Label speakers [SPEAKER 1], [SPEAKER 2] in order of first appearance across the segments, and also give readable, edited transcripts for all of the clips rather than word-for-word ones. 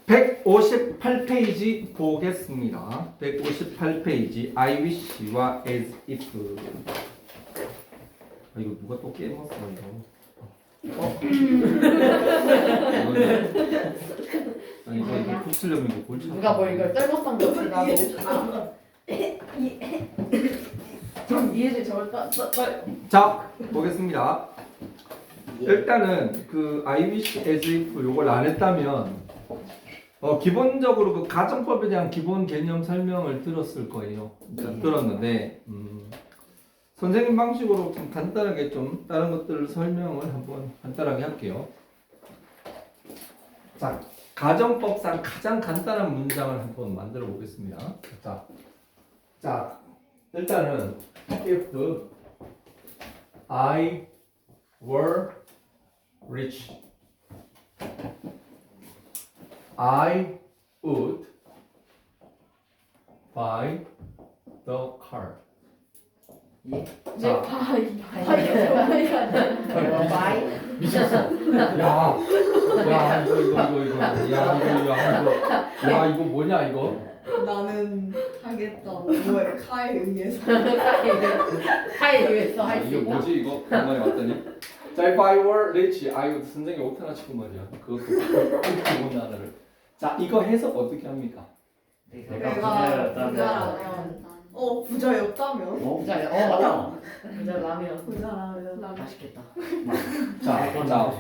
[SPEAKER 1] 158페이지 보겠습니다. 158페이지 I wish와 as if. 이거 누가 또 깨먹었어 이거. 아니 이거 붙으려면 이거 골치.
[SPEAKER 2] 누가 뭐 이걸 떨궜던 거지 나도. 좀 이해를 저걸
[SPEAKER 1] 자 보겠습니다. 일단은 그 I wish as if 요걸 안 했다면 기본적으로 그 가정법에 대한 기본 개념 설명을 들었을 거예요. 그러니까 들었는데 선생님 방식으로 좀 간단하게 좀 다른 것들을 설명을 한번 간단하게 할게요. 자, 가정법상 가장 간단한 문장을 한번 만들어 보겠습니다. 자, 일단은 if I were rich, I would buy the car. 자, 미쳤어. 이거 뭐냐 이거?
[SPEAKER 3] 나는 하겠다. 뭐야? 카에 의해서.
[SPEAKER 2] 카에 의해서 할 수
[SPEAKER 1] 이게
[SPEAKER 2] 있다.
[SPEAKER 1] 뭐지 이거? 간만에 왔더니. 자, if I were rich, 선생님 옷 하나 치고 말이야. 그것도 기본 단어를. 자, 이거 해석 어떻게 합니까?
[SPEAKER 3] 내가 부자라면. 부자였다면?
[SPEAKER 2] 부자야. 부자라면.
[SPEAKER 3] 부자라면.
[SPEAKER 2] 맛있겠다.
[SPEAKER 1] 자,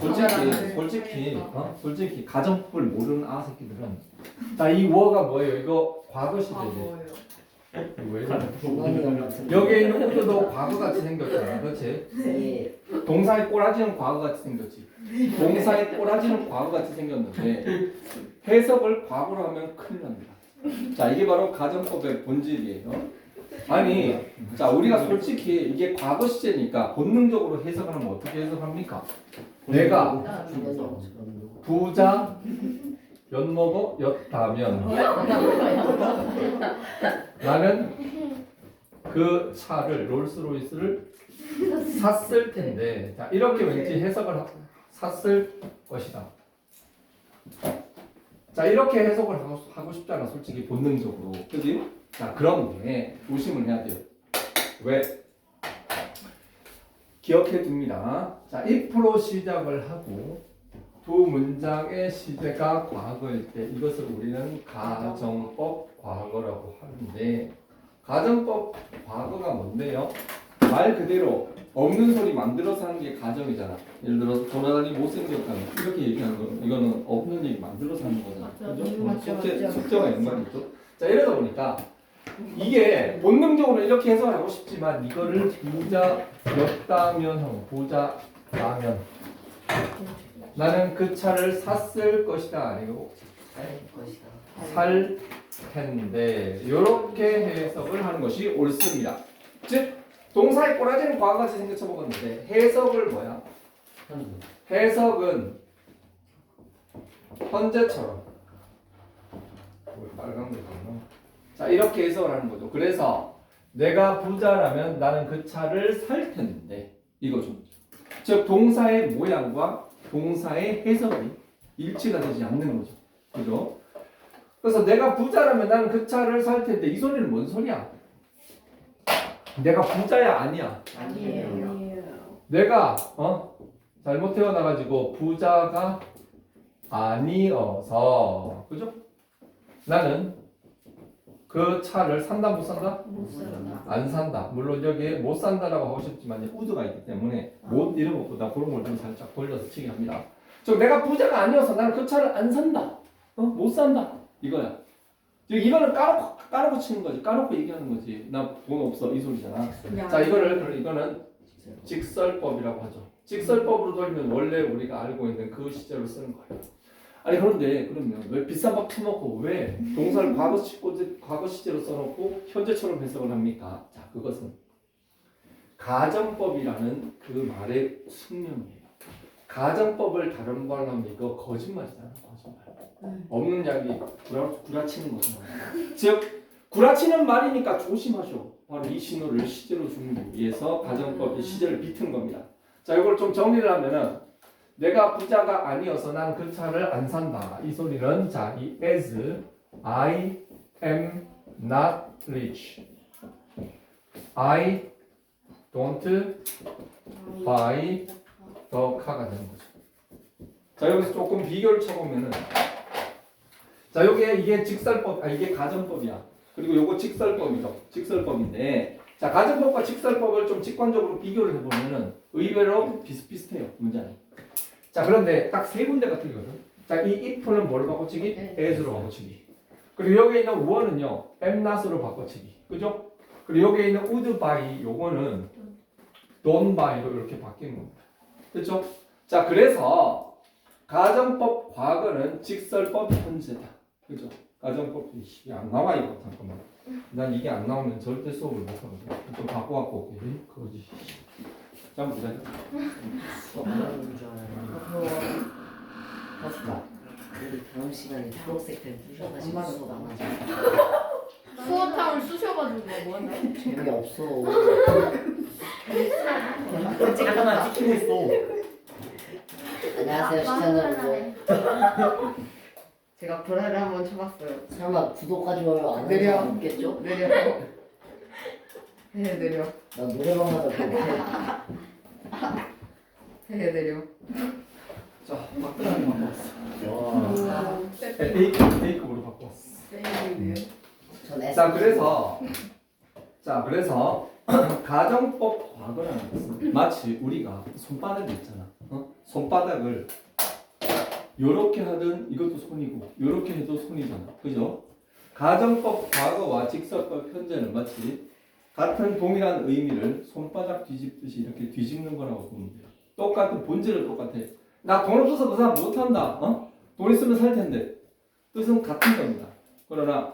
[SPEAKER 1] 솔직히 가정법을 모르는 아새끼들은 자, 이 워가 뭐예요? 이거 과거 시제지. 왜? 여기에 있는 우드도 과거같이 생겼잖아, 그렇지? 동사의 꼬라지는 과거같이 생겼지. 동사의 꼬라지는 과거같이 생겼는데 해석을 과거로 하면 큰일 납니다. 자, 이게 바로 가정법의 본질이에요. 아니, 자, 우리가 솔직히 이게 과거 시제니까 본능적으로 해석을 하면 어떻게 해석합니까? 내가 부자 였다면 나는 그 차를 롤스로이스를 샀을 텐데, 자, 이렇게 왠지 해석을 샀을 것이다. 자, 이렇게 해석을 하고 싶잖아, 솔직히 본능적으로, 그지? 자, 그런데 조심을 해야 돼요. 왜? 기억해 둡니다. 자, if로 시작을 하고 두 문장의 시제가 과거일 때 이것을 우리는 가정법 과거라고 하는데, 가정법 과거가 뭔데요? 말 그대로 없는 소리 만들어서 하는 게 가정이잖아. 예를 들어서 조나단이 못생겼다는 이렇게 얘기하는 거, 이거는 없는 얘기 만들어서 하는 거잖아. 그죠? 숙제와 연관이 있죠. 자, 이러다 보니까 이게 본능적으로 이렇게 해석을 하고 싶지만 이거를 부자였다면 하고 부자라면 나는 그 차를 샀을 것이다 아니고 살 텐데 이렇게 해석을 하는 것이 옳습니다. 즉 동사의 꼬라지는 과거같이 생겨 쳐먹었는데 해석을 뭐야? 해석은 현재처럼 빨간 거 있나? 자, 이렇게 해석을 하는 거죠. 그래서 내가 부자라면 나는 그 차를 살 텐데 이거죠. 즉 동사의 모양과 동사의 해석이 일치가 되지 않는 거죠. 그죠? 그래서 내가 부자라면 나는 그 차를 살 텐데 이 소리는 뭔 소리야? 내가 부자야 아니야?
[SPEAKER 2] 아니에요.
[SPEAKER 1] 내가 잘못 태어나가지고 부자가 아니어서, 그죠? 나는 그 차를 산다 못 산다?
[SPEAKER 2] 못 산다.
[SPEAKER 1] 안 산다. 물론 여기에 못 산다라고 하고 싶지만 우드가 있기 때문에 못 이런 것보다 그런 걸 좀 살짝 돌려서 치게 합니다. 즉 내가 부자가 아니어서 나는 그 차를 안 산다. 못 산다. 이거야. 즉 이거는 까놓고 치는 거지. 까놓고 얘기하는 거지. 나 돈 없어 이 소리잖아. 자, 이거는 직설법이라고 하죠. 직설법으로 돌리면 원래 우리가 알고 있는 그 시제로 쓰는 거예요. 아니 그런데 그러면 왜 비싼 밥 처먹고 왜 동사를 과거 시제로 써놓고 현재처럼 해석을 합니까? 자, 그것은 가정법이라는 그 말의 숙명이에요. 가정법을 다른 말로 하면 이거 거짓말이잖아. 거짓말. 없는 이야기 구라치는 거잖아. 즉 구라치는 말이니까 조심하셔. 바로 이 신호를 시제로 주기 위해서 가정법의 시제를 비튼 겁니다. 자, 이걸 좀 정리를 하면은 내가 부자가 아니어서 난 그 차를 안 산다. 이 소리는 자, 이 as I am not rich. I don't buy the car가 되는 거죠. 자, 여기서 조금 비교를 쳐보면은 자, 요게 이게 직설법, 이게 가정법이야. 그리고 요거 직설법이죠. 직설법인데 자, 가정법과 직설법을 좀 직관적으로 비교를 해보면은 의외로 비슷비슷해요. 문제는. 자, 그런데 딱 세 군데가 틀리거든. 자, 이 if는 뭘 바꿔치기? as로 바꿔치기. 그리고 여기에 있는 won은요, am not으로 바꿔치기. 그죠? 그리고 여기에 있는 would buy, 요거는 don't buy로 이렇게 바뀌는 겁니다. 그렇죠? 자, 그래서 가정법 과거는 직설법 현재다. 그죠? 가정법 이게 안 나와 이거 잠깐만. 난 이게 안 나오면 절대 수업을 못 하거든. 좀 바꿔갖고 올게. 그거지. 잠깐 보자.
[SPEAKER 4] 수업 안 하는 줄 알았는데. 맞다. 그래도 다음 시간에 초록색들 부셔가지고
[SPEAKER 2] 엄마는
[SPEAKER 4] 수업 안 하자.
[SPEAKER 2] 수어탕을 쑤셔가지고 뭐하나?
[SPEAKER 4] 재미없어.
[SPEAKER 5] 잠깐만 찍히고 있어.
[SPEAKER 4] 안녕하세요 시청자분들.
[SPEAKER 2] 제가 불화를 한번 쳐봤어요.
[SPEAKER 4] 설마 구독과 좋아요 안 하는
[SPEAKER 2] 느려.
[SPEAKER 4] 사람 없겠죠?
[SPEAKER 2] 느려. 네, 느려.
[SPEAKER 4] 나 노래방 가자 그거.
[SPEAKER 2] 네, 느려.
[SPEAKER 1] 자, 막대하게 바꿔왔어.
[SPEAKER 5] 와.
[SPEAKER 1] A급으로 바꿔왔어.
[SPEAKER 4] 전 S.
[SPEAKER 1] 자, 그래서 가정법 과거라는 것은 마치 우리가 손바닥이 있잖아. 손바닥을 요렇게 하든 이것도 손이고 요렇게 해도 손이잖아. 그죠? 가정법 과거와 직설법 현재는 마치 같은 동일한 의미를 손바닥 뒤집듯이 이렇게 뒤집는 거라고 보면 돼요. 똑같은 본질은 똑같아. 나 돈 없어서 그 사람 못한다. 돈 있으면 살 텐데. 뜻은 같은 겁니다. 그러나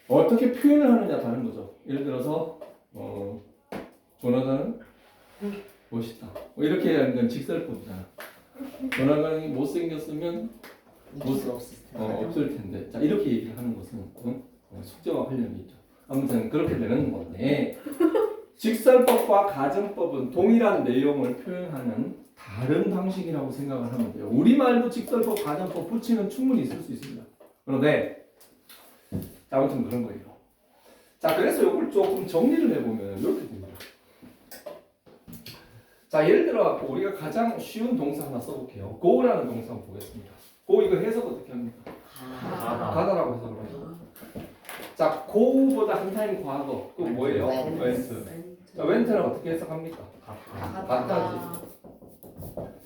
[SPEAKER 1] 어떻게 표현을 하느냐 다른 거죠. 예를 들어서 조나단은 멋있다. 뭐 이렇게 하는 건 직설법이잖아. 조나단이 못생겼으면
[SPEAKER 4] 이길 수 없을 텐데.
[SPEAKER 1] 없을 텐데. 자, 이렇게 얘기를 하는 것은 숙제와 관련이 있죠. 아무튼 그렇게 되는 건데 직설법과 가정법은 동일한 내용을 표현하는 다른 방식이라고 생각을 하면 돼요. 우리말도 직설법, 가정법 붙이면 충분히 있을 수 있습니다. 그런데 아무튼 그런 거예요. 자, 그래서 이걸 조금 정리를 해보면 이렇게 됩니다. 자, 예를 들어 우리가 가장 쉬운 동사 하나 써볼게요. go라는 동사 한번 보겠습니다. go 이거 해석 어떻게 합니까? 가다라고 해석을 하죠. 자, go보다 한 타임 과거 그 뭐예요? went. 자, went는 어떻게 해석합니까? 갔다지.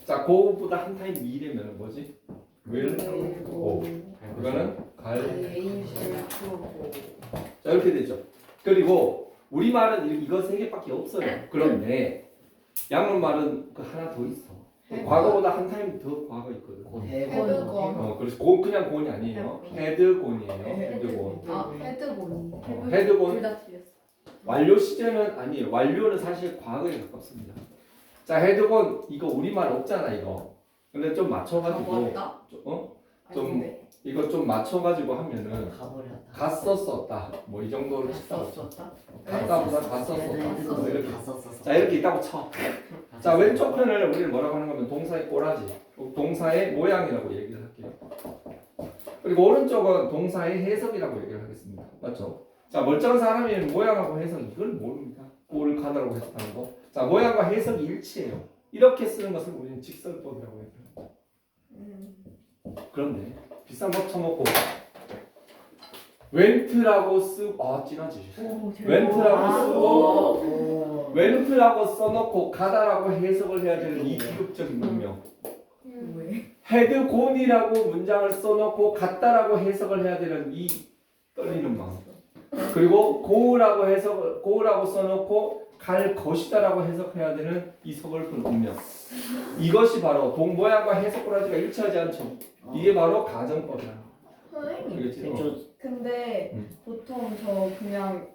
[SPEAKER 1] 자, go보다 한 타임 미래면 뭐지? will go. 이거는 갈. 자, 이렇게 되죠. 그리고 우리말은 이거 세 개밖에 없어요. 그런데 양문말은 그 하나 더 있어. 과거보다 한 타임 더 과거 있거든.
[SPEAKER 3] 헤드건.
[SPEAKER 1] 그래서 고 그냥 곤이 아니에요. 헤드곤이에요. 헤드곤.
[SPEAKER 3] 아, 헤드건.
[SPEAKER 1] 헤드곤.
[SPEAKER 2] 둘다 틀렸어.
[SPEAKER 1] 완료 시제는 아니에요. 완료는 사실 과거에 가깝습니다. 자, 헤드곤 이거 우리말 없잖아 이거. 근데 좀 맞춰가지고 좀 이거 좀 맞춰가지고 하면은
[SPEAKER 4] 가버렸다.
[SPEAKER 1] 갔었었다. 뭐 이 정도로 치다고 쳐.
[SPEAKER 2] 썼었다.
[SPEAKER 1] 갔다보다 갔었었다. 뭐 이렇게.
[SPEAKER 4] 갔었었어.
[SPEAKER 1] 자, 이렇게 있다고 쳐. 자, 왼쪽 편을 우리는 뭐라고 하는 거면 동사의 꼬라지, 동사의 모양이라고 얘기를 할게요. 그리고 오른쪽은 동사의 해석이라고 얘기를 하겠습니다. 맞죠? 자, 멀쩡한 사람이 모양하고 해석 이걸 모릅니다. 꼴을 가다라고 해석하는 거. 자, 모양과 해석이 일치해요. 이렇게 쓰는 것을 우리는 직설법이라고 얘기해요. 그런데 비싼 법 쳐먹고 went라고 쓰고 진하지. went라고 쓰고 went라고 써놓고 가다라고 해석을 해야 되는 이 비극적인 문명. had gone이라고 문장을 써놓고 갔다라고 해석을 해야 되는 이 떨리는 마음. 그리고 go라고 써놓고 갈 것이다라고 해석해야 되는 이 서글픈 운명. 이것이 바로 동 모양과 해석 꼬라지가 일치하지 않죠. 이게 바로 가정법이야.
[SPEAKER 3] 선생님.
[SPEAKER 1] 알겠지?
[SPEAKER 3] 근데 보통 저 그냥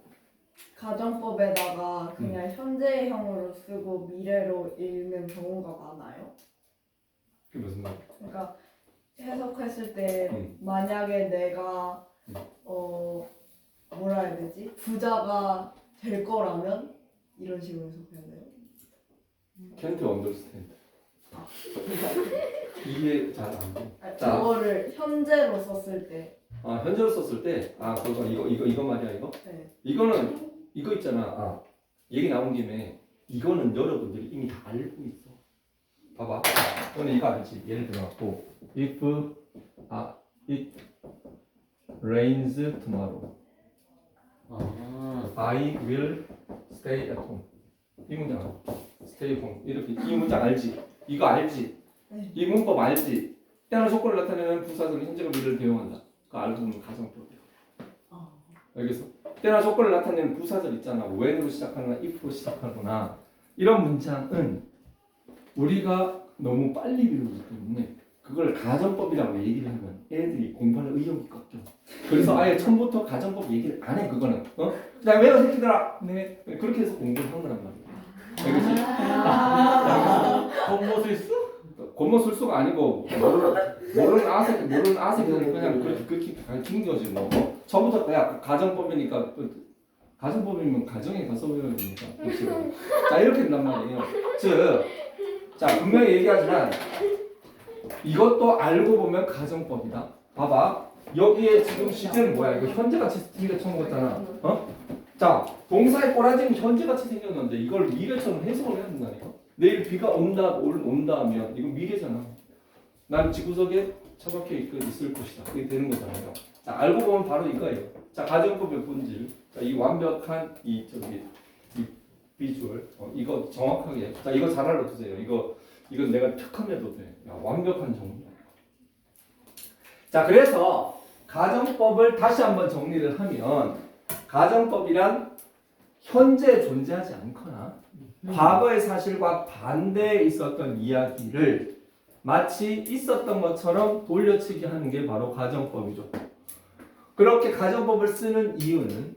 [SPEAKER 3] 가정법에다가 그냥 현재형으로 쓰고 미래로 읽는 경우가 많아요.
[SPEAKER 1] 그게 무슨 말?
[SPEAKER 3] 그러니까 해석했을 때
[SPEAKER 1] 음.
[SPEAKER 3] 만약에 내가 뭐라 해야 되지? 부자가 될 거라면 이런 식으로 해석해야 돼요.
[SPEAKER 1] Can't understand. 이게 잘 안 돼.
[SPEAKER 3] 아,
[SPEAKER 1] 자.
[SPEAKER 3] 저거를 현재로 썼을 때.
[SPEAKER 1] 현재로 썼을 때, 그거 이거 말이야 이거.
[SPEAKER 3] 네.
[SPEAKER 1] 이거는 이거 있잖아. 얘기 나온 김에 이거는 여러분들이 이미 다 알고 있어. 봐봐. 너는 이거 알지? 예를 들어갖고 if it rains tomorrow,
[SPEAKER 5] 아,
[SPEAKER 1] I will stay at home. 이 문장 stay home 이렇게 이 문장 알지? 이거 알지?
[SPEAKER 3] 네.
[SPEAKER 1] 이 문법 알지? 때나 조건을 나타내는 부사절은 현재가 미래를 대용한다. 그거 알고 보면 가정법이야. 알겠어? 때나 조건을 나타내는 부사절 있잖아. when으로 시작하거나 if로 시작하거나 이런 문장은 우리가 너무 빨리 배우기 때문에 그걸 가정법이라고 얘기를 하면 애들이 공부할 의욕이 꺾여. 그래서 아예 처음부터 가정법 얘기를 안 해. 그거는 나 외워 새끼들아. 네 그렇게 해서 공부를 한 거란 말이야. 알겠지?
[SPEAKER 5] 겉모술수?
[SPEAKER 1] 겉모술수가 아니고 모르는 아새끼들은 그냥 그렇게 가르치는 거지 뭐. 처음부터 야 가정법이니까 가정법이면 가정에 가서 외워야 되니까. 그렇지? 자 이렇게 된단 말이에요. 자 분명히 얘기하지만 이것도 알고 보면 가정법이다. 봐봐. 여기에 지금 시제는 뭐야? 이거 현재같이 생겨 처음 같잖아. 자, 동사의 꼬라지는 현재같이 생겼는데 이걸 미래처럼 해석을 해야 된다니까. 내일 비가 온다 하면 이거 미래잖아. 난 지구석에 처박혀 있을 것이다. 그게 되는 거잖아요. 자, 알고 보면 바로 이거예요. 자, 가정법의 본질. 자, 이 완벽한 이 비주얼. 이거 정확하게. 자, 이거 잘 알아두세요. 이건 내가 툭하면 해도 돼. 야, 완벽한 정리야. 자, 그래서 가정법을 다시 한번 정리를 하면 가정법이란 현재 존재하지 않거나 과거의 사실과 반대에 있었던 이야기를 마치 있었던 것처럼 돌려치기 하는 게 바로 가정법이죠. 그렇게 가정법을 쓰는 이유는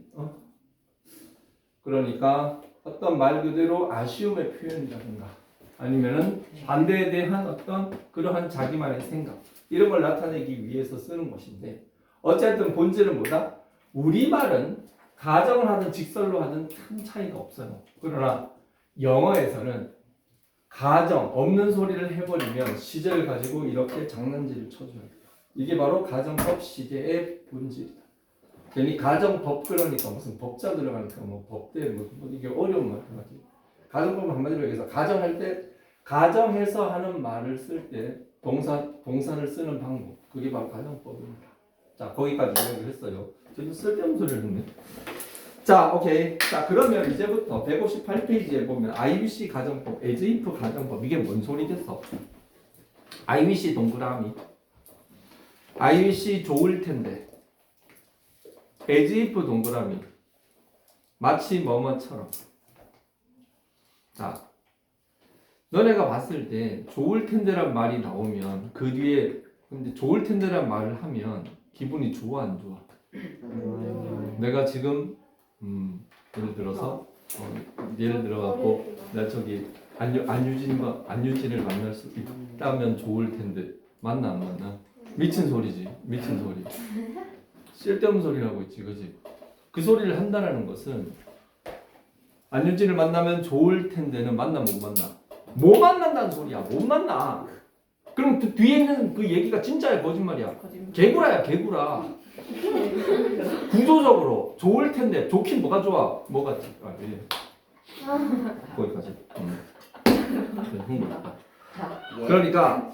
[SPEAKER 1] 그러니까 어떤 말 그대로 아쉬움의 표현이라든가 아니면은 반대에 대한 어떤 그러한 자기만의 생각 이런 걸 나타내기 위해서 쓰는 것인데 어쨌든 본질은 뭐다? 우리말은 가정을 하든 직설로 하든 큰 차이가 없어요. 그러나 영어에서는 가정 없는 소리를 해버리면 시제를 가지고 이렇게 장난질을 쳐줘야 돼요. 이게 바로 가정법 시제의 본질이다. 괜히 가정법 그러니까 무슨 법자 들어가니까 뭐 법대 뭐 이게 어려운 말 하지. 가정법은 한마디로 얘기해서 가정할 때 가정해서 하는 말을 쓸 때 동사를 쓰는 방법 그게 바로 가정법입니다. 자 거기까지 이야기를 했어요. 저도 쓸데없는 소리를 했네. 자 오케이. 자 그러면 이제부터 158페이지에 보면 IBC 가정법, as if 가정법 이게 뭔 소리겠어? IBC 동그라미 IBC 좋을 텐데 as if 동그라미 마치 뭐뭐처럼. 자 너네가 봤을 때 좋을 텐데란 말이 나오면 그 뒤에 근데 좋을 텐데란 말을 하면 기분이 좋아 안 좋아? 내가 지금 예를 들어서 예를 들어갖고 나 저기 안유진을 만날 수 있다면 좋을 텐데 만나 안 만나? 미친 소리지 미친 소리. 쓸데없는 소리라고 있지 그지? 그 소리를 한다라는 것은 안유진을 만나면 좋을 텐데는 만나 못 만나? 못 만난다는 소리야. 못 만나. 그럼 그 뒤에 있는 그 얘기가 진짜야 거짓말이야? 개구라야 개구라. 구조적으로 좋을 텐데 좋긴 뭐가 좋아? 뭐가 예. 거기까지. 흥분했다. 그러니까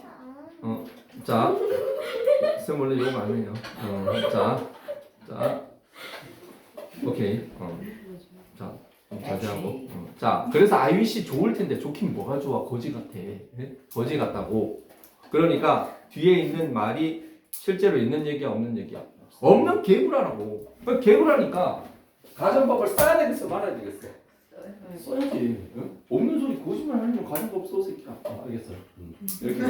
[SPEAKER 1] 자 쌤 원래 욕 안 해요. 자 오케이. 자. 자제하고. 자, 그래서 IBC 좋을 텐데 좋긴 뭐가 좋아? 거지 같아. 거지 같다고. 그러니까 뒤에 있는 말이 실제로 있는 얘기야, 없는 얘기야? 없는 개구라라고. 개구라니까 가정법을 써야 되겠어, 말아야 되겠어? 써야지. 응? 없는 소리 거짓말 하려면 가정법 써, 새끼야. 알겠어요. 이렇게.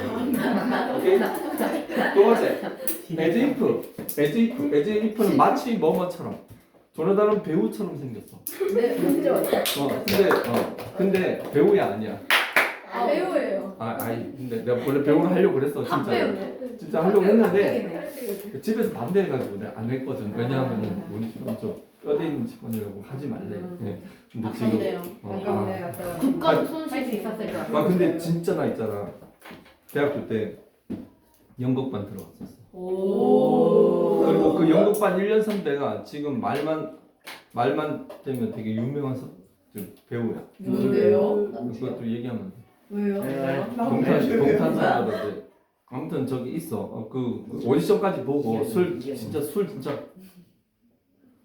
[SPEAKER 1] 오케이. 두 번째, as if는 마치 뭐뭐처럼. 조나단은 배우처럼 생겼어.
[SPEAKER 2] 네, 문제 왔다.
[SPEAKER 1] 근데 배우야 아니야.
[SPEAKER 2] 배우예요.
[SPEAKER 1] 근데 내가 원래 배우를 하려고 그랬어 진짜. 진짜 하려고 했는데 집에서 반대해가지고 내가 안 했거든. 왜냐하면 우리 집은 좀 뼈대 있는 집안이라고 하지 말래. 네. 근데 지금
[SPEAKER 2] 국가 손실이 있었을 거.
[SPEAKER 1] 근데 진짜 나 있잖아. 대학교 때 연극반 들어갔었어.
[SPEAKER 2] 오.
[SPEAKER 1] 그리고 그 연극반 1년 선배가 지금 말만 되면 되게 유명한 배우야.
[SPEAKER 2] 누군데요?
[SPEAKER 1] 그것도 얘기하면 돼.
[SPEAKER 2] 왜요?
[SPEAKER 1] 동탄사라던데. 아무튼 저기 있어. 그 오디션까지 보고 진짜 술 진짜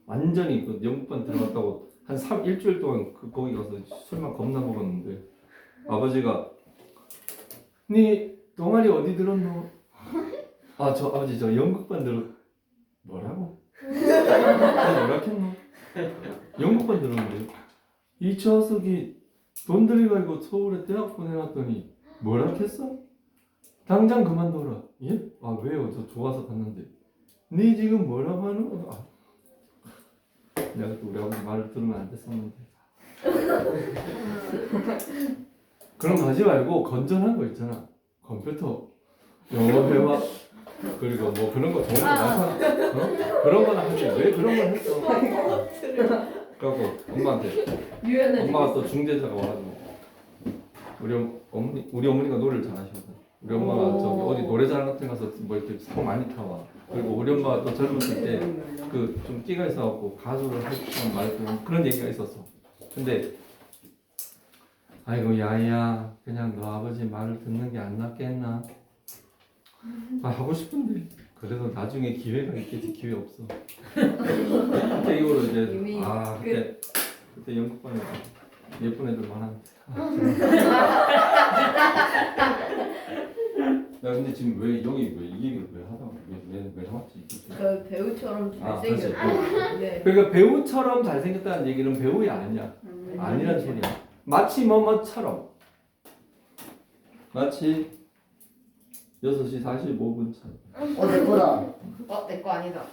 [SPEAKER 1] 완전히 그 연극반 들어갔다고 한 일주일 동안 거기 가서 술만 겁나 먹었는데 아버지가 네 동아리 어디 들었노? 아 저 아버지 저 연극반 뭐라고? 뭐라 했노? 연극반 들었는데 이철석이 돈 들여가지고 서울에 대학 보내놨더니 뭐라 했어? 당장 그만둬라. 예? 아 왜요? 저 좋아서 갔는데 네 지금 뭐라고 하는 거야? 내가 또 우리 아버지 말을 들으면 안 됐었는데 그런 거 하지 말고 건전한 거 있잖아. 컴퓨터 영어 회화 그리고 뭐 그런 거 좋은 거 많잖아. 어? 그런 거나 하지 왜 그런 걸 했어? 그래갖고 엄마한테 엄마가 또 중재자가 와가지고 우리 어머니가 노래를 잘하시거든. 우리 엄마가 저기 어디 노래자랑 같은 데 가서 뭐 이렇게 상 많이 타와. 그리고 우리 엄마가 또 젊었을 때 그 좀 끼가 있어갖고 가수를 하시던 말고 그런 얘기가 있었어. 근데 아이고 야야 그냥 너 아버지 말을 듣는 게 안 낫겠나? 아, 하고 싶은데 그래도 나중에 기회가 있겠지. 기회 없어. 그때 이후로 이제
[SPEAKER 2] 이미
[SPEAKER 1] 그때 연극반에 예쁜 애들 많았는데 야 근데 지금 왜 여기 왜 이 얘기를 왜 하다가 왜 나왔지?
[SPEAKER 2] 그 배우처럼
[SPEAKER 1] 그렇지.
[SPEAKER 2] 잘생겼고. 네.
[SPEAKER 1] 그러니까 배우처럼 잘생겼다는 얘기는 배우이 아니야. 아니란 소리야. 마치 뭐뭐처럼. 마치 6시 45분처럼.
[SPEAKER 5] 내 거다.
[SPEAKER 2] 내 거 아니다.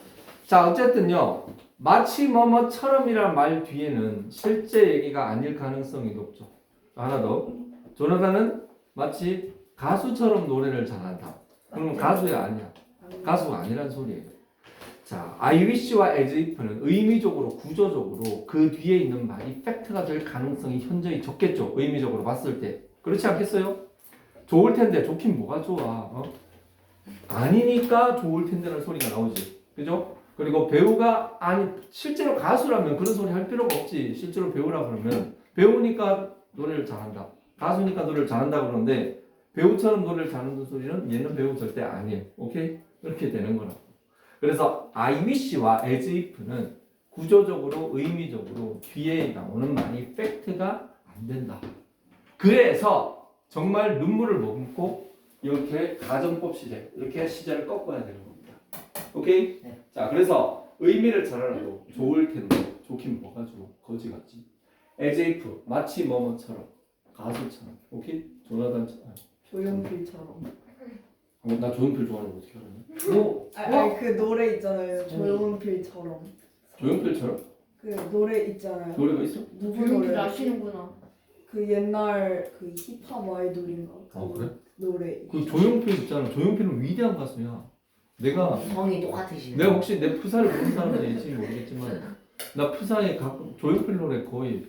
[SPEAKER 1] 자 어쨌든요. 마치 뭐뭐처럼이란 말 뒤에는 실제 얘기가 아닐 가능성이 높죠. 하나 더. 조나단은 마치 가수처럼 노래를 잘한다. 그러면 가수야 아니야. 가수가 아니란 소리예요. 자, I wish와 as if는 의미적으로 구조적으로 그 뒤에 있는 말이 팩트가 될 가능성이 현저히 적겠죠. 의미적으로 봤을 때. 그렇지 않겠어요? 좋을 텐데 좋긴 뭐가 좋아. 어? 아니니까 좋을 텐데라는 소리가 나오지. 그죠? 그리고 배우가 실제로 가수라면 그런 소리 할 필요가 없지. 실제로 배우라 그러면 배우니까 노래를 잘한다. 가수니까 노래를 잘한다 그러는데 배우처럼 노래를 잘하는 소리는 얘는 배우 절대 아니에요. 오케이? 그렇게 되는 거라. 그래서 I wish와 as if는 구조적으로 의미적으로 뒤에 나오는 말이 팩트가 안 된다. 그래서 정말 눈물을 머금고 이렇게 가정법 시제 이렇게 시제를 꺾어야 되는 겁니다. 오케이?
[SPEAKER 5] 네.
[SPEAKER 1] 자 그래서 의미를 잘 알아도 좋을 텐데 좋긴 뭐가 좋아 거지 같지. as if 마치 뭐뭐처럼 가수처럼. 오케이? 조나단처럼.
[SPEAKER 3] 조용필처럼.
[SPEAKER 1] 나 조용필 좋아하는 거 어떻게 알았냐?
[SPEAKER 3] 그 노래 있잖아요. 조용필처럼.
[SPEAKER 1] 조용필처럼?
[SPEAKER 3] 그 노래 있잖아요.
[SPEAKER 1] 노래가 있어?
[SPEAKER 3] 누구
[SPEAKER 2] 조용필
[SPEAKER 3] 노래?
[SPEAKER 2] 아시는구나.
[SPEAKER 3] 그 옛날 그 힙합 아이돌인가?
[SPEAKER 1] 아 그래?
[SPEAKER 3] 노래.
[SPEAKER 1] 그 조용필 있잖아. 조용필은 위대한 가수야. 내가
[SPEAKER 5] 성이 똑같으시네.
[SPEAKER 1] 내가 혹시 내 푸사를 보는 사람들인지 모르겠지만 나 푸사에 가끔 조용필 노래 거의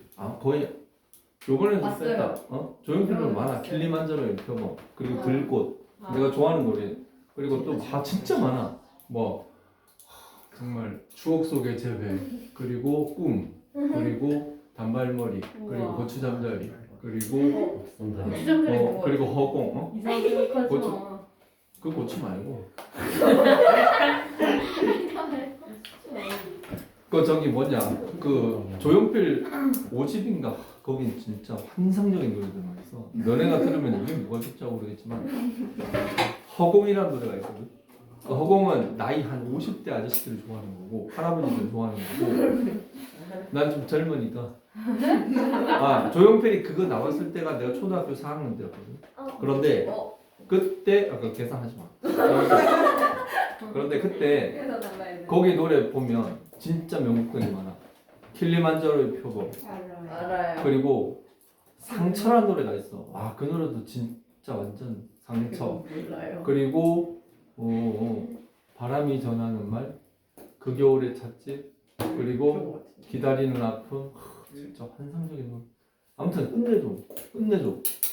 [SPEAKER 1] 요번에도
[SPEAKER 2] 봤어요.
[SPEAKER 1] 뺐다. 조용필 노래 많아.
[SPEAKER 2] 봤어요.
[SPEAKER 1] 킬리만자로의 표범 그리고
[SPEAKER 2] 아.
[SPEAKER 1] 들꽃 내가 좋아하는 노래 그리고 또 진짜 많아. 뭐 정말 추억 속의 재회 그리고 꿈 그리고 단발머리 그리고
[SPEAKER 2] 우와.
[SPEAKER 1] 고추 잠자리 그리고
[SPEAKER 2] 고추장면이 뭐
[SPEAKER 1] 그리고 허공
[SPEAKER 2] 이상하게 생각하지
[SPEAKER 1] 고추.
[SPEAKER 2] 마.
[SPEAKER 1] 그 고추 말고 그 저기 뭐냐 그 조용필 5집인가 거긴 진짜 환상적인 노래들만 있어. 너네가 들으면 이게 뭐가 좋지 모르겠지만 허공이라는 노래가 있거든. 그 허공은 나이 한 50대 아저씨들을 좋아하는 거고 할아버지들 좋아하는 거고 난 좀 젊으니까 조용필이 그거 나왔을 때가 내가 초등학교 4학년 때였거든. 그런데 그때 아까 계산하지 마. 그런데 그때 거기 노래 보면 진짜 명곡들이 많아. 킬리만자로의 표범
[SPEAKER 2] 알아요.
[SPEAKER 1] 그리고 상처란 노래가 있어. 와 그 노래도 진짜 완전 상처.
[SPEAKER 2] 몰라요.
[SPEAKER 1] 그리고 바람이 전하는 말, 그 겨울의 찻집, 그리고 기다리는 아픔. 진짜 환상적인 노래. 아무튼 끝내줘.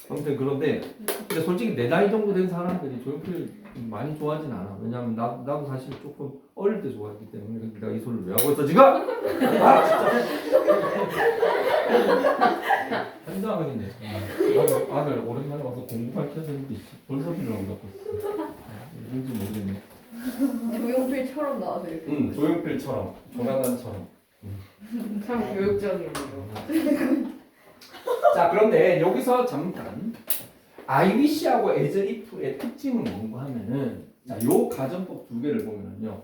[SPEAKER 1] 아무튼 그런데 근데 솔직히 내 나이 정도 된 사람들이 조용필 많이 좋아하진 않아. 왜냐면 나도 사실 조금 어릴 때 좋아했기 때문에. 근데 내가 이 소리를 왜 하고 있어 지금? 아 진짜. 한장하겠네. 나도 아들 오랜만에 와서 공부할 켜졌는데 벌써 필요한 것 같았어. 뭔지 모르겠네.
[SPEAKER 2] 조용필처럼 나와서 이렇게.
[SPEAKER 1] 조용필처럼 조나단처럼.
[SPEAKER 2] 참 교육적이네요.
[SPEAKER 1] 자 그런데 여기서 잠깐 IBC하고 as if의 특징은 뭔가 하면은 요 가정법 두 개를 보면은요.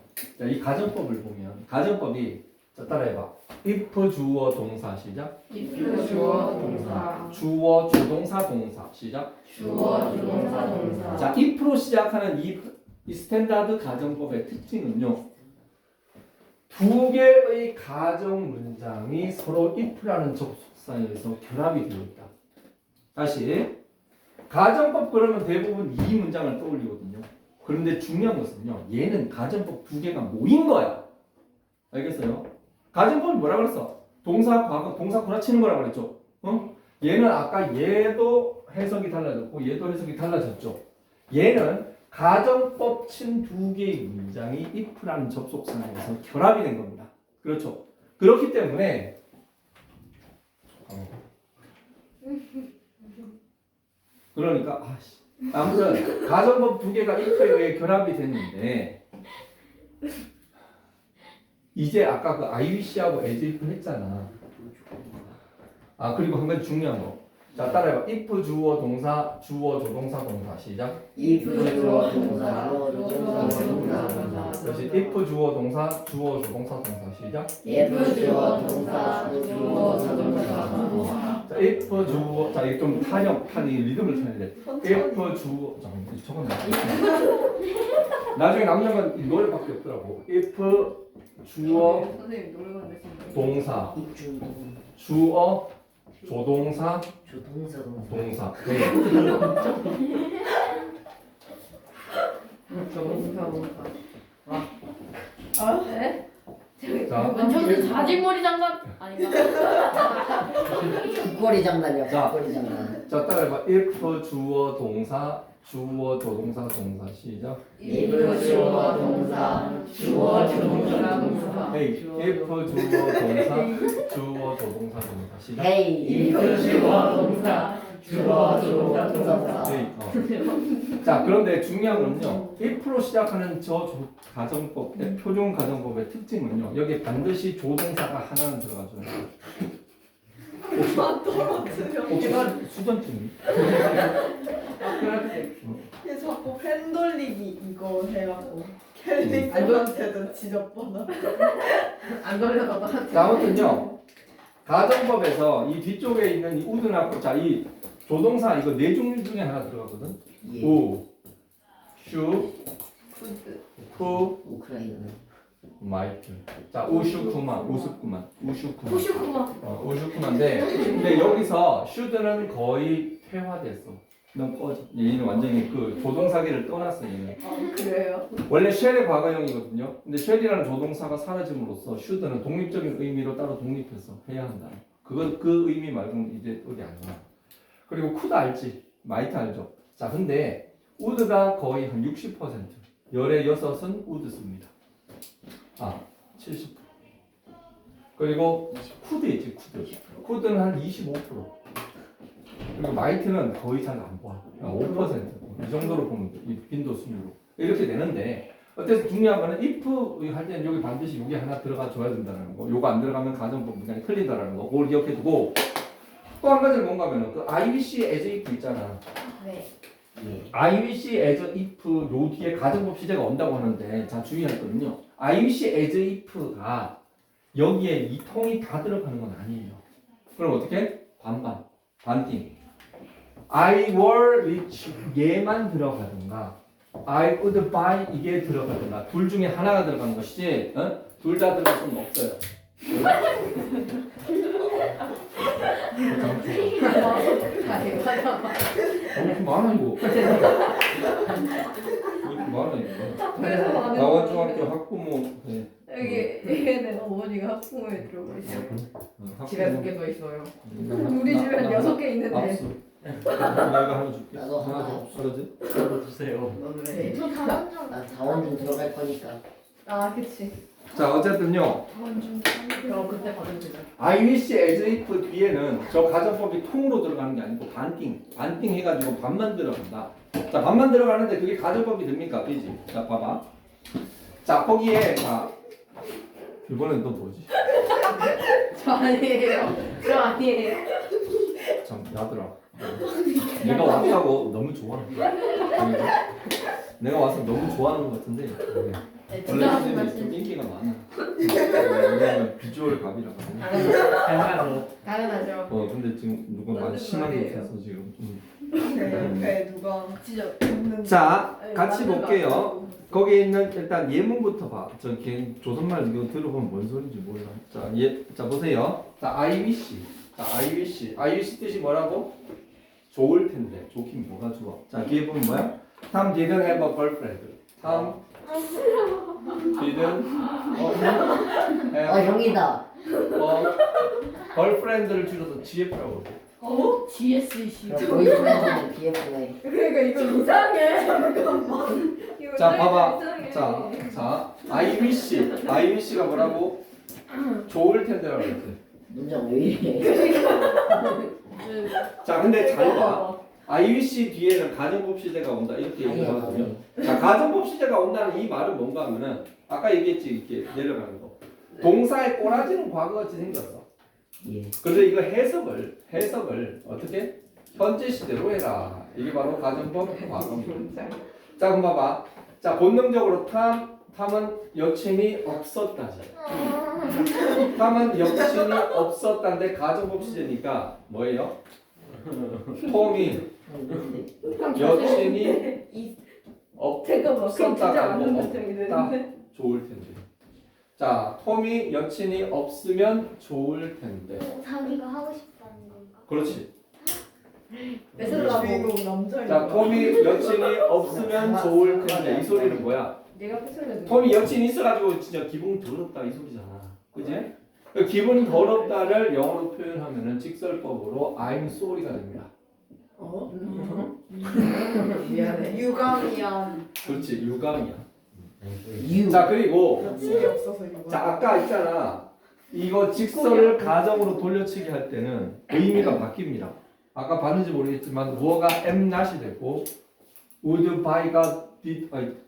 [SPEAKER 1] 이 가정법을 보면 가정법이 따라해봐. if 주어 동사 시작.
[SPEAKER 2] if 주어 동사.
[SPEAKER 1] 주어 조동사 동사 시작.
[SPEAKER 2] 주어 조동사 동사.
[SPEAKER 1] 자 if로 시작하는 이 스탠다드 가정법의 특징은요. 두 개의 가정 문장이 서로 if라는 접속사에서 결합이 되어 있다. 다시 가정법 그러면 대부분 이 문장을 떠올리거든요. 그런데 중요한 것은요. 얘는 가정법 두 개가 모인 거야. 알겠어요? 가정법이 뭐라 그랬어? 동사 과거 동사 구라치는 거라 그랬죠. 얘는 아까 얘도 해석이 달라졌고 얘도 해석이 달라졌죠. 얘는 가정법 친 두 개의 문장이 if라는 접속사에서 결합이 된 겁니다. 그렇죠. 그렇기 때문에 그러니까 아무튼 가정법 두 개가 if에 의해 결합이 됐는데 이제 아까 그 IBC하고 as if 했잖아. 그리고 한 가지 중요한 거. 자 따라해봐. if 주어 동사 주어 조동사 동사 시작.
[SPEAKER 4] if 주어 동사
[SPEAKER 1] 그렇지. if 주어 동사 주어 조동사 동사 시작.
[SPEAKER 4] if 주어 동사 주어 조동사
[SPEAKER 1] 자 if 주어 자 이게 좀 탄이 리듬을 타야 돼. if 주어 잠깐만 저건 나중에 남는 건 이 노래밖에 없더라고. if 주어
[SPEAKER 2] 선생님 노래 만드시는
[SPEAKER 1] 동사
[SPEAKER 4] if
[SPEAKER 1] 주어 조동사
[SPEAKER 4] 조동사
[SPEAKER 1] 동사 네.
[SPEAKER 2] 네?
[SPEAKER 1] 자,
[SPEAKER 2] 완전 자진머리 장갑 아닌가?
[SPEAKER 4] 국거리 장난이야.
[SPEAKER 1] 자.
[SPEAKER 4] 국거리 장난.
[SPEAKER 1] 자 따라해봐. if 주어 동사 주어 조동사 동사 시작.
[SPEAKER 2] if 주어 동사 주어 조동사 동사.
[SPEAKER 1] Hey, if 주어 동사 주어 조동사 동사 시작.
[SPEAKER 4] Hey,
[SPEAKER 2] if 주어 동사 주어 조동사 동사.
[SPEAKER 1] Hey, 자 그런데 중요한 건요. if로 시작하는 가정법, 표준 가정법의 특징은요. 여기 반드시 조동사가 하나는 들어가줘야 돼요. 혹시 수전증이?
[SPEAKER 2] 그렇지.
[SPEAKER 3] 얘 자꾸 펜 돌리기 이거 해갖고 캘릭터한테도 지적받아.
[SPEAKER 2] 안 걸려도 똑같아.
[SPEAKER 1] 자, 아무튼요. 가정법에서 이 뒤쪽에 있는 이 우드나 이 조동사 이거 네 종류 중에 하나 들어가거든.
[SPEAKER 4] 예.
[SPEAKER 1] 우, 슈,
[SPEAKER 2] 푸드.
[SPEAKER 1] 쿠,
[SPEAKER 4] 우크라이나는
[SPEAKER 1] 마이트. 자, 우슈쿠만.
[SPEAKER 2] 후슈쿠마.
[SPEAKER 1] 우슈쿠만인데 근데 여기서 슈드는 거의 퇴화됐어. 넌 꺼져. 얘는 완전히 그 조동사계를 떠났어 얘는.
[SPEAKER 2] 그래요?
[SPEAKER 1] 원래 쉘의 과거형이거든요. 근데 쉘이라는 조동사가 사라짐으로써 슈드는 독립적인 의미로 따로 독립해서 해야 한다. 그 의미 말고는 이제 어디 안 나. 그리고 쿠드 알지? 마이트 알죠? 자, 근데 우드가 거의 한 60%. 열의 6은 우드 씁니다. 70%. 그리고 쿠드 있지, 쿠드. 쿠드는 한 25%. 그리고 마이트는 거의 잘 안 보아. 5%. 이 정도로 보면 돼. 이 빈도 순으로. 이렇게 되는데, 어때서 중요한 거는 if 할 때는 여기 반드시 여기 하나 들어가 줘야 된다는 거. 요거 안 들어가면 가정법 문장이 틀린다는 거. 그걸 기억해 두고, 또 한 가지는 뭔가 하면은 그 IBC as if 있잖아.
[SPEAKER 2] 네.
[SPEAKER 4] 예.
[SPEAKER 1] IBC as if 요 뒤에 가정법 시제가 온다고 하는데 자 주의할 거는요. IBC as if가 여기에 이 통이 다 들어가는 건 아니에요. 그럼 어떻게? 반반, 반띵. I will reach 얘만 들어가든가 I would buy 이게 들어가든가 둘 중에 하나가 들어가는 것이지 둘 다 들어갈 수는 없어요. 너무 많아 이거. 왜 이렇게 많아 이거.
[SPEAKER 2] 그래서
[SPEAKER 1] 나원 중학교 학부모 네.
[SPEAKER 2] 여기 얘는 5분 어머니가 학부모에 들어가 있어요.
[SPEAKER 3] 집에 몇 개 더 있어요.
[SPEAKER 2] 우리 집에 한 6개 있는데.
[SPEAKER 1] 압수. 내가 하나 줄게.
[SPEAKER 4] 나도
[SPEAKER 1] 하나
[SPEAKER 4] 하나
[SPEAKER 1] 더.
[SPEAKER 4] 없어.
[SPEAKER 1] 그러지?
[SPEAKER 5] 저도 주세요.
[SPEAKER 4] 너는 왜?
[SPEAKER 2] 저 다원중.
[SPEAKER 4] 나 자원중 들어갈 거니까.
[SPEAKER 2] 아 그치.
[SPEAKER 1] 자 어쨌든요.
[SPEAKER 2] 다원중.
[SPEAKER 3] 그럼 그때 받으면 되죠.
[SPEAKER 1] I wish as if 뒤에는 저 가정법이 통으로 들어가는 게 아니고 반띵 해가지고 반만 들어간다. 자 반만 들어가는데 그게 가정법이 됩니까? 그지? 자 봐봐. 자 거기에 자 이번엔 또 뭐지?
[SPEAKER 2] 저 아니에요. 저 아니에요.
[SPEAKER 1] 참 야들아. 내가 왔다고 너무 좋아하는 거야. 내가 와서 너무 좋아하는 것 같은데
[SPEAKER 2] 네,
[SPEAKER 1] 원래
[SPEAKER 2] 진짜
[SPEAKER 1] 선생님이 좀
[SPEAKER 2] 말씀.
[SPEAKER 1] 인기가 많아. 왜냐면 비주얼 갑이라고.
[SPEAKER 5] 당연하죠.
[SPEAKER 2] 당연하죠.
[SPEAKER 1] 근데 지금 누가 많이 심한 게 있어서 지금 좀.
[SPEAKER 3] 네, 누가
[SPEAKER 2] 진짜.
[SPEAKER 3] 없는
[SPEAKER 1] 자
[SPEAKER 2] 네,
[SPEAKER 1] 같이
[SPEAKER 2] 맞는 것
[SPEAKER 1] 볼게요.
[SPEAKER 2] 같아요.
[SPEAKER 1] 거기에 있는 일단 예문부터 봐. 저 조선말 이거 들어보면 뭔 소리인지 몰라. 자 보세요. 자 I wish. 자 I wish 뜻이 뭐라고? 좋을 텐데. 좋긴 뭐가 좋아. 자 뒤에 보면 뭐야? Tom didn't have a girlfriend. Tom didn't
[SPEAKER 4] 아
[SPEAKER 1] have
[SPEAKER 4] 형이다.
[SPEAKER 1] girlfriend를 줄여서 GF라고 그래.
[SPEAKER 2] 어? GSC.
[SPEAKER 4] 그럼 보이프렌드는 BF네.
[SPEAKER 3] 그러니까 이거 이상해. 잠깐만.
[SPEAKER 2] 이거
[SPEAKER 1] 자
[SPEAKER 2] 짱
[SPEAKER 1] 봐봐.
[SPEAKER 2] 이상해.
[SPEAKER 1] 자 I wish가 뭐라고? 좋을 텐데라고 그랬지.
[SPEAKER 4] 문장 왜 이래?
[SPEAKER 1] 자 근데 잘 봐. I wish 뒤에는 가정법 시제가 온다 이렇게 얘기하거든요.
[SPEAKER 4] 아니야.
[SPEAKER 1] 자 가정법 시제가 온다는 이 말은 뭔가 하면은 아까 얘기했지 이렇게 내려가는 거. 동사의 꼬라지는 과거같이 생겼어.
[SPEAKER 4] 예.
[SPEAKER 1] 그런데 이거 해석을 어떻게? 현재 시대로 해라. 이게 바로 가정법 과거입니다. 자 그럼 봐봐. 자 본능적으로 탐은 여친이 없었다지. 탐은 여친이 없었다인데 가정법 시제니까 뭐예요? 톰이 여친이
[SPEAKER 2] 잠깐만. 그럼 진짜
[SPEAKER 1] 없었다가
[SPEAKER 2] 맞는
[SPEAKER 1] 뭐
[SPEAKER 2] 말씀이
[SPEAKER 1] 없다
[SPEAKER 2] 되는데.
[SPEAKER 1] 좋을 텐데. 자 톰이 여친이 없으면 좋을 텐데.
[SPEAKER 6] 자기가 하고 싶다는 건가?
[SPEAKER 1] 그렇지.
[SPEAKER 2] 뺏으려고.
[SPEAKER 3] 주인공 남자인
[SPEAKER 1] 자 톰이 여친이 없으면 좋을 텐데 이 소리는 뭐야?
[SPEAKER 2] 내가 뺏으려고.
[SPEAKER 1] 톰이 여친이 있어가지고 진짜 기분 더럽다 이 소리잖아. 그지? 그 기분 더럽다를 영어로 표현하면은 직설법으로 I'm sorry가 됩니다.
[SPEAKER 3] 어?
[SPEAKER 2] 미안해.
[SPEAKER 3] 유감이한.
[SPEAKER 1] 그렇지 유감이야.
[SPEAKER 4] 유.
[SPEAKER 1] 자 그리고
[SPEAKER 3] 여친이 없어서 유감.
[SPEAKER 1] 자 아까 있잖아 이거 직설을 가정으로 돌려치기 할 때는 의미가 바뀝니다. 아까 봤는지 모르겠지만 무어가 am not이 되고 would buy가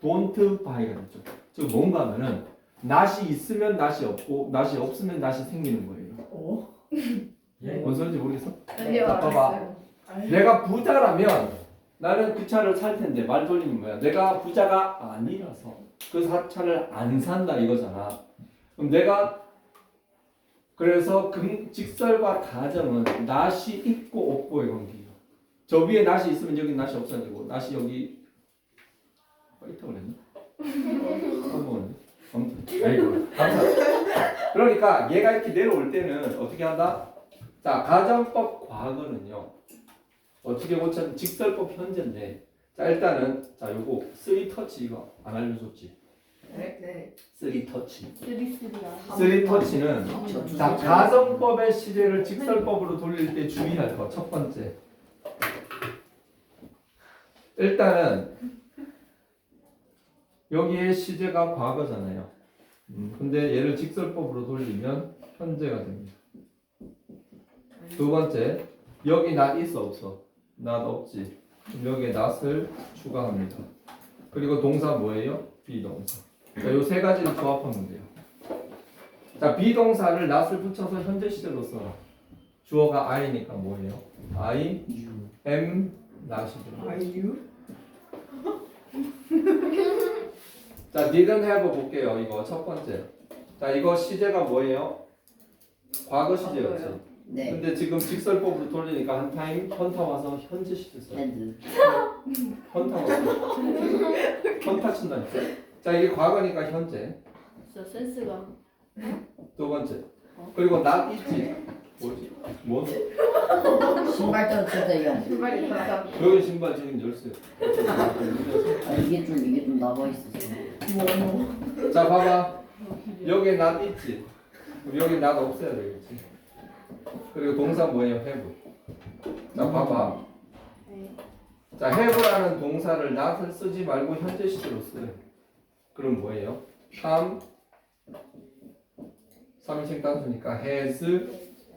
[SPEAKER 1] don't buy가 됐죠. 즉 뭔가 하면은 not이 있으면 not이 없고 not이 없으면 not이 생기는 거예요.
[SPEAKER 3] 어?
[SPEAKER 1] 뭔 소리인지 모르겠어?
[SPEAKER 2] 아니요.
[SPEAKER 1] 자, 봐봐.
[SPEAKER 2] 알았어요.
[SPEAKER 1] 내가 부자라면 나는 그 차를 살 텐데 말 돌리면 뭐야? 내가 부자가 아니라서 그 차를 안 산다 이거잖아. 그럼 내가 그래서 직설과 가정은 낫이 있고 없고의 관계예요. 저 위에 낫이 있으면 여기 낫이 없어지고 낫이 여기 있다고 그랬나? 한번 아무튼 아이고 감사합니다. 그러니까 얘가 이렇게 내려올 때는 어떻게 한다? 자 가정법 과거는요 어떻게 고쳐 직설법 현재인데 자 일단은 자 요거 3터치 이거 안 알려줬지?
[SPEAKER 2] 네.
[SPEAKER 1] 3터치
[SPEAKER 6] 쓰리쓰리야.
[SPEAKER 1] 3터치는 자 가정법의 시제를 직설법으로 돌릴 때 주의할 거 첫 번째 일단은 여기에 시제가 과거잖아요. 근데 얘를 직설법으로 돌리면 현재가 됩니다. 두 번째 여기 not 있어 없어? not 없지. 그럼 여기에 not을 추가합니다. 그리고 동사 뭐예요? 비동사. 자, 요 세 가지를 조합하면 돼요. 자, 비동사를 not을 붙여서 현재 시제로 써라. 주어가 I니까 뭐예요? I am not이 됩니다.
[SPEAKER 3] 아이유?
[SPEAKER 1] 자, didn't have 볼게요. 이거 첫 번째. 자, 이거 시제가 뭐예요? 과거 시제였지.
[SPEAKER 4] 네.
[SPEAKER 1] 근데 지금 직설법으로 돌리니까 한 타임 현타 와서 현재 시제 써.
[SPEAKER 4] 핸드.
[SPEAKER 1] 현타 와서 현타 친다니까. 자, 이게 과거니까 현재.
[SPEAKER 2] 진짜 센스가.
[SPEAKER 1] 두 번째. 그리고 not 있지. 뭐지? 뭐?
[SPEAKER 4] 신발 떨어뜨려요.
[SPEAKER 2] 신발이 다.
[SPEAKER 1] 여기 신발 지금 열쇠.
[SPEAKER 4] 아 이게 좀 남아 있었어.
[SPEAKER 1] 자, 봐봐. 여기 not 있지. 우리 여기 not 없애야 되겠지. 그리고 동사 뭐예요? have. 자 봐봐.
[SPEAKER 3] 네.
[SPEAKER 1] 자 have라는 동사를 not을 쓰지 말고 현재 시제로 써요. 그럼 뭐예요? 3인칭 단수니까 has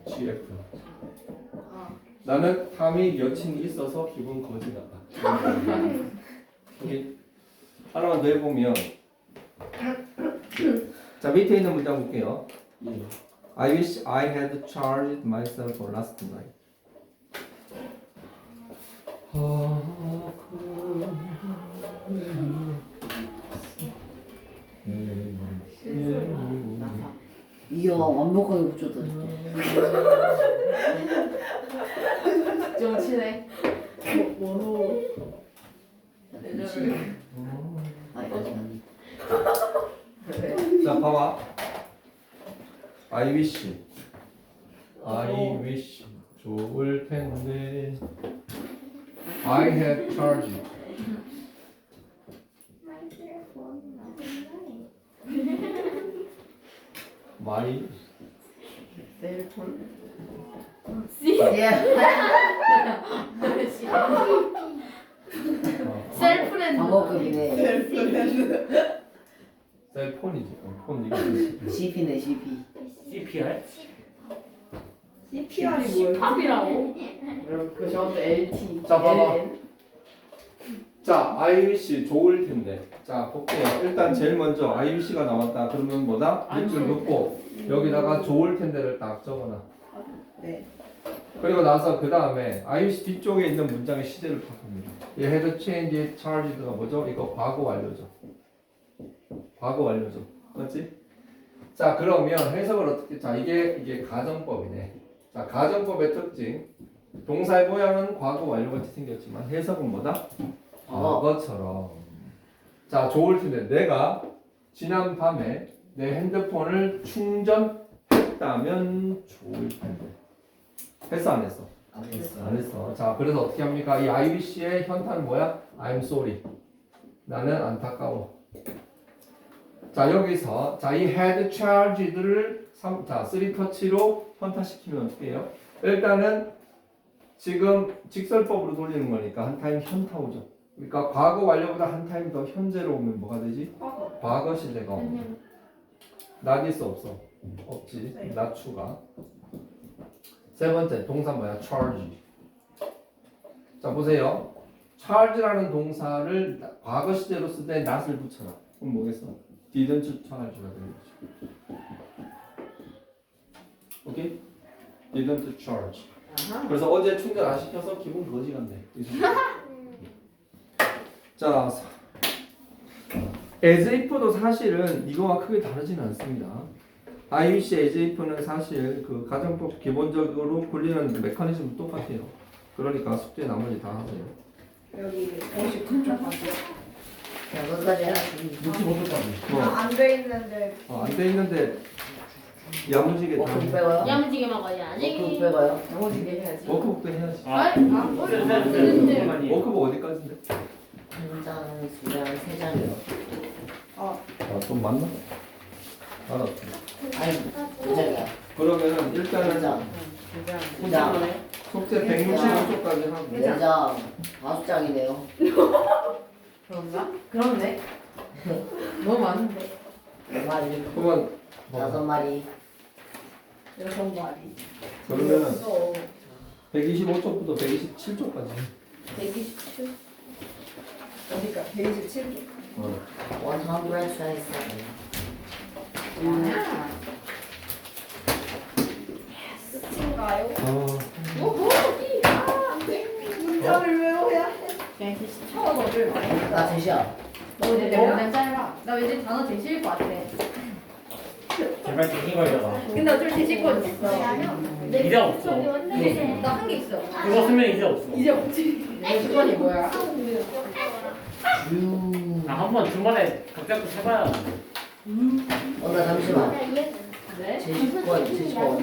[SPEAKER 1] gf. 나는 탐이 여친이 있어서 기분 거지 같다. 여기 하나만 더 해보면 자 밑에 있는 문장 볼게요. I wish I had charged myself last night.
[SPEAKER 4] 이어 완벽하게 붙였다.
[SPEAKER 2] 좀 친해.
[SPEAKER 3] 뭐로
[SPEAKER 4] 아니 아직 안.
[SPEAKER 1] 자 봐봐. I wish 좋을 텐데 I had charged my
[SPEAKER 3] 셀폰?
[SPEAKER 2] 셀프렌드.
[SPEAKER 4] 방어급이네.
[SPEAKER 1] 셀폰이지. 폰 이거
[SPEAKER 4] CP네 CP.
[SPEAKER 5] CPR?
[SPEAKER 3] CPR이 뭐예요?
[SPEAKER 2] 팝이라고?
[SPEAKER 3] 그 저것도 LT.
[SPEAKER 1] 자, 봐봐.
[SPEAKER 3] LN.
[SPEAKER 1] 자, IUC 좋을 텐데. 자, 볼게요. 일단 제일 먼저 IUC가 나왔다. 그러면 뭐다? 밑줄 긋고 여기다가 좋을 텐데를 딱 적어놔.
[SPEAKER 3] 네.
[SPEAKER 1] 그리고 나서 그 다음에 IUC 뒤쪽에 있는 문장의 시제를 바꿉니다. 이 had changed charged가 뭐죠? 이거 과거 완료죠. 과거 완료죠. 맞지? 자, 그러면 해석을 어떻게? 자, 이게 가정법이네. 자, 가정법의 특징. 동사의 모양은 과거 완료같이 생겼지만 해석은 뭐다? 과거처럼. 자, 좋을 텐데 내가 지난 밤에 내 핸드폰을 충전했다면 좋을 텐데. 했어 안 했어?
[SPEAKER 4] 안 했어.
[SPEAKER 1] 안 했어. 자, 그래서 어떻게 합니까? 이 IBC의 현타는 뭐야? I'm sorry. 나는 안타까워. 자, 여기서 자, 이 had charged를 3터치로 현타시키면 어떻게 해요? 일단은 지금 직설법으로 돌리는 거니까 한 타임 현타 오죠. 그러니까 과거 완료보다 한 타임 더 현재로 오면 뭐가 되지? 과거 시제가 오면 not is 없어. 없지.
[SPEAKER 3] 네.
[SPEAKER 1] not 추가. 세 번째 동사 뭐야? charge. 자, 보세요. charge라는 동사를 과거 시제로 쓸 때 not을 붙여라. 그럼 뭐겠어? didn't charge가 되는 거죠. 오케이? didn't charge. 그래서 어제 충전 안 시켜서 기분 거지 같네. 자, as if도 사실은 이거와 크게 다르지는 않습니다. IUC as if는 사실 그 가정법 기본적으로 굴리는 메커니즘은 똑같아요. 그러니까 숙제 나머지 다 하세요.
[SPEAKER 3] 여기 59쪽까지.
[SPEAKER 4] 야 거기까지 해야지.
[SPEAKER 1] 65초까지.
[SPEAKER 3] 안돼 있는데
[SPEAKER 1] 안 돼 있는데 야무지게 다
[SPEAKER 4] 워크북
[SPEAKER 1] 해.
[SPEAKER 4] 빼고요?
[SPEAKER 2] 야무지게 먹어야지.
[SPEAKER 4] 워크북 빼고요?
[SPEAKER 3] 나머지게 해야지.
[SPEAKER 1] 워크북도 해야지.
[SPEAKER 2] 근데
[SPEAKER 1] 워크북 어디까지인데?
[SPEAKER 4] 한 장, 두 장, 세 장이요.
[SPEAKER 1] 아, 좀 맞나? 알았어.
[SPEAKER 4] 아니 두 장이야.
[SPEAKER 1] 그러면은
[SPEAKER 4] 한
[SPEAKER 1] 일단은
[SPEAKER 4] 장. 두 장.
[SPEAKER 1] 숙제 165초까지 하고
[SPEAKER 4] 네 장. 다섯 장이네요.
[SPEAKER 3] 그런가? 그렇네. 너무 많은데.
[SPEAKER 4] 네 마리.
[SPEAKER 1] 그러면
[SPEAKER 4] 다섯 마리.
[SPEAKER 3] 여섯 마리.
[SPEAKER 1] 그러면은
[SPEAKER 3] 없어.
[SPEAKER 1] 125초부터 127초까지.
[SPEAKER 3] 127. 어디가? 127.
[SPEAKER 4] 127.
[SPEAKER 3] 끝인가요?
[SPEAKER 1] 아,
[SPEAKER 3] 문장을 외워야 해.
[SPEAKER 2] 그냥
[SPEAKER 3] 처음어를 많이.
[SPEAKER 4] 나 대시야.
[SPEAKER 2] 너 이제 너무 짧아. 나 왠지 단어 되실 것 같아.
[SPEAKER 5] 제발 대신 걸려라.
[SPEAKER 2] 근데 어차피 되실 거 있어.
[SPEAKER 5] 이제 없어.
[SPEAKER 2] 나 한 게 있어.
[SPEAKER 5] 그거 쓰면 이제 없어.
[SPEAKER 2] 이제 없지.
[SPEAKER 3] 내 주관이 뭐야?
[SPEAKER 5] 한 번 중간에 각자 해봐야.
[SPEAKER 4] 나 잠시만.
[SPEAKER 6] 나 이해.
[SPEAKER 2] 네?
[SPEAKER 4] 제시권 어디 있어?